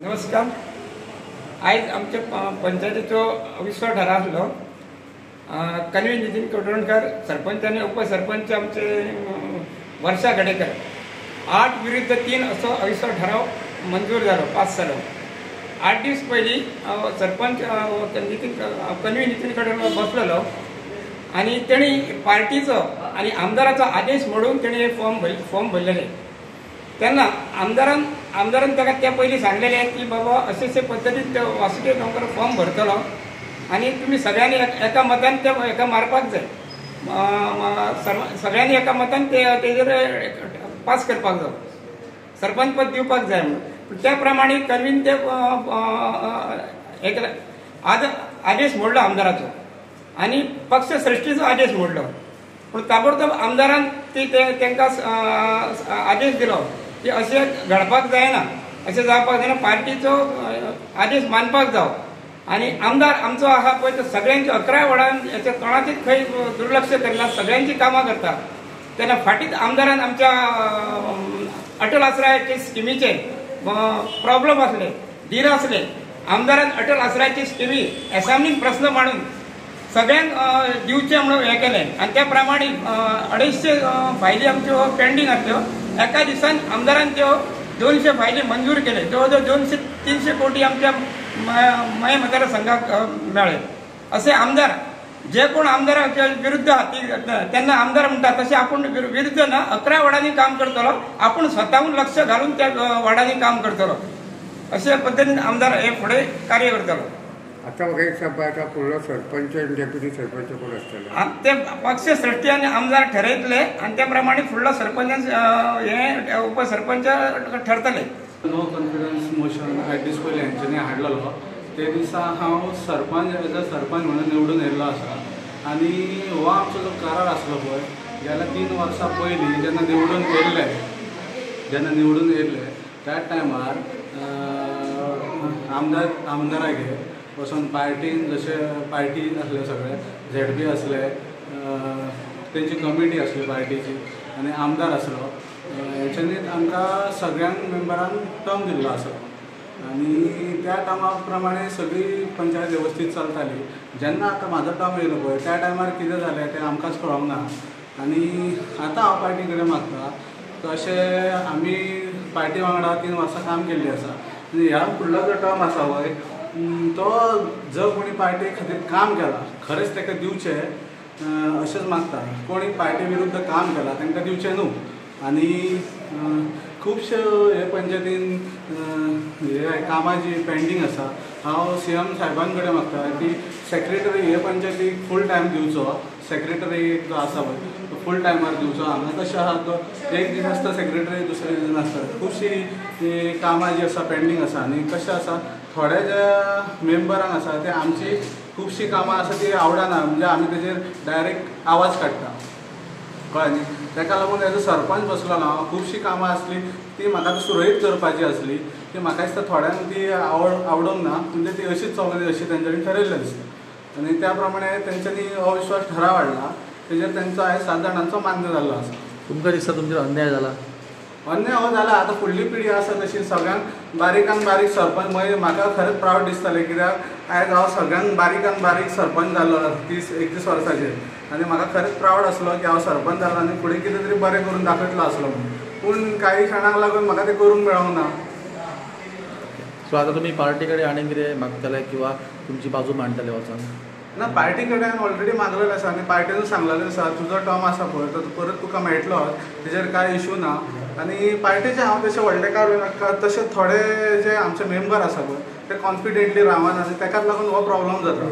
नमस्कार। आज आमच्या पंचायतीचो विसव ठरा आसलो। कन्वी नितीन कोटणकर सरपंच आणि उपसरपंच आमचे वर्षा गडेकर 8 विरुद्ध 3 असो अविश्वास ठराव मंजूर झालो, पास झालो। 8 दिवस पयली सरपंच कन्वी नितीन कोटणकर बसलेलो आणि त्यांनी पार्टीचो आणि आमदाराचो आदेश मोडून त्यांनी फॉर्म भरलेले। त्यांना आमदारान ताका त्या पयलीं सांगलेले की बाबा अशे पद्दतीन वासुदेव गांवकर फॉर्म भरतलो आणि तुम्ही सगळ्यांनी एका मतान ते एका मारपाक जाय, सगळ्यांनी एका मतान तेजेर पास करपाक जाय, सरपंच पद दिवपाक जाय म्हणून। त्या प्रमाणे कन्वीन ते एक आदेश मोडलो आमदाराचो आणि पक्ष सृष्टीचो आदेश मोडलो। पण ताबडतोब आमदारान तांकां आदेश दिलो की अशें घडपाक जायना, अशें जावपाक जायना, पार्टीचो आदेश मानपाक जावो। आणि आमदार आमचो आहा पळय तो सगळ्यांची 11 वॉर्डान हेच्या कोणाचीच खंय दुर्लक्ष करना, सगळ्यांची कामां करता। तेन्ना फाटींच आमदारान आमच्या अटल आसरायाचे स्किमीचे प्रॉब्लेम आसले, धीर आसले, आमदारान अटल आसरायाची स्किमी एसामनीन प्रश्न मांडून सगळ्यांक दिवचे म्हणून हें केलें आणि त्या प्रमाणे 250 फायली आमच्यो पेंडींग आसल्यो। एका दिसान आमदारान त्यो 200 फायली मंजूर केले। जवळ जवळ 200-300 कोटी आमच्या मय मतदारसंघाक मेळ्ळे। असे आमदार जे कोण आमदाराच्या विरुद्ध त्यांना आमदार म्हणतात तसे आपण विरुद्ध ना 11 वॉर्डांनी काम करतलो, आपण स्वतःहून लक्ष घालून त्या वॉर्डांनी काम करतलो, अशा पद्धतीने आमदार हे पुढे कार्य करतलो। आता म्हाका एक सांगपाक फुडलो सरपंच आनी डेप्युटी सरपंच कोण आसतलो ते पक्ष सृष्टी आनी आमदार ठरयतले आणि त्या प्रमाणे फुडलो सरपंच हे उपसरपंच ठरतले। नो कॉन्फिडन्स मोशन 8 दीस पयलीं हेंच्यांनी हाडलेलो। ते दिसा हांव सरपंच एज अ सरपंच म्हणून निवडून येयल्लो आसा आनी हो आमचो जो करार आसलो पळय गेल्या 3 वर्सां पयलीं जेन्ना निवडून येयल्ले त्या टायमार आमदारागे वचून पार्टीन जशे पार्टी आसले सगळे ZP आसले, तेंची कमिटी आसली पार्टीची आनी आमदार आसलो, हेंच्यांनी आमकां सगळ्यांक मेंबरांक टर्म दिल्लो आसलो आनी त्या टर्मा प्रमाणे सगळी पंचायत वेवस्थीत चलताली। जेन्ना आतां म्हाजो टर्म येयलो पळय त्या टायमार कितें जालें तें आमकांच कळोंक ना आनी आतां हांव पार्टी कडेन मागता तशें आमी पार्टी वांगडा 3 वर्सां काम केल्लीं आसा आनी ह्या फुडलो जो टर्म आसा पळय तो जर कोणी पार्टी खातीर काम केला खरेंच ताका दिवचें अशेंच मागता। कोणी पार्टी विरुद्ध काम केला तांकां दिवचें न्हू आनी खुबशे हे पंचायतीन हे कामां जी पेंडींग आसा हांव CM साहेबां कडेन मागता की सेक्रेटरी हे पंचायतीक फूल टायम दिवचो, सेक्रेटरी जो आसा पळय तो फूल टायमार दिवचो। हांगा तशें आसा तो एक दीस आसता सेक्रेटरी, दुसरे दीस नासता। खुबशीं कामां जी आसा पेंडींग आसा आनी कशें आसा थोडे जे मेंबरांक आसा ते आमची खुबशीं कामां आसा ती आवडना, म्हणजे आमी तेजेर डायरेक्ट आवाज काडटा, कळ्ळें न्ही। ताका लागून एज अ सरपंच बसलो हांव, खुबशीं कामां आसली ती म्हाका सुरळीत करपाची आसली ती म्हाका दिसता थोड्यांक ती आवडोंक ना, म्हणजे ती अशीच चलतली अशी तेंच्यांनी ठरयल्लें दिसता आनी त्या प्रमाणे तेंच्यांनी अविश्वास ठराव हाडला, तेजेर तेंचो आयज 7 जाणांचो मान्य जाल्लो आसा। तुमकां दिसता तुमचेर अन्याय जाला? अन्याय हो जाला। आतां फुडली पिढी आसा तशी सगळ्यांक बारीकान बारीक सरपंच म्हाका खरेंच प्रावड दिसतालें, कित्याक आयज हांव सगळ्यांक बारीकान बारीक सरपंच जाल्लो 30-31 वर्साचेर आनी म्हाका खरेंच प्रावड आसलो की हांव सरपंच जालो आनी फुडें कितें तरी बरें करून दाखयतलो आसलो म्हणून, पूण काही क्षणांक लागून म्हाका तें करूंक मेळोंक ना। सो आतां तुमी पार्टी कडेन आनीक कितें मागतले किंवा तुमची बाजू मांडटले वचून? ना, पार्टी कडेन ऑलरेडी मागलेलें आसा आनी पार्टीनूच सांगलेलें आसा तुजो टर्म आसा पळय तो परत तुका मेळटलो, तेजेर कांय इशू ना। आनी पार्टीचे हांव तशें व्हडलें कार्य नाका, तशें थोडे जे आमचे मेंबर आसा पळय ते कॉन्फिडेंटली रावान आनी ताकाच लागून हो प्रॉब्लम जाता।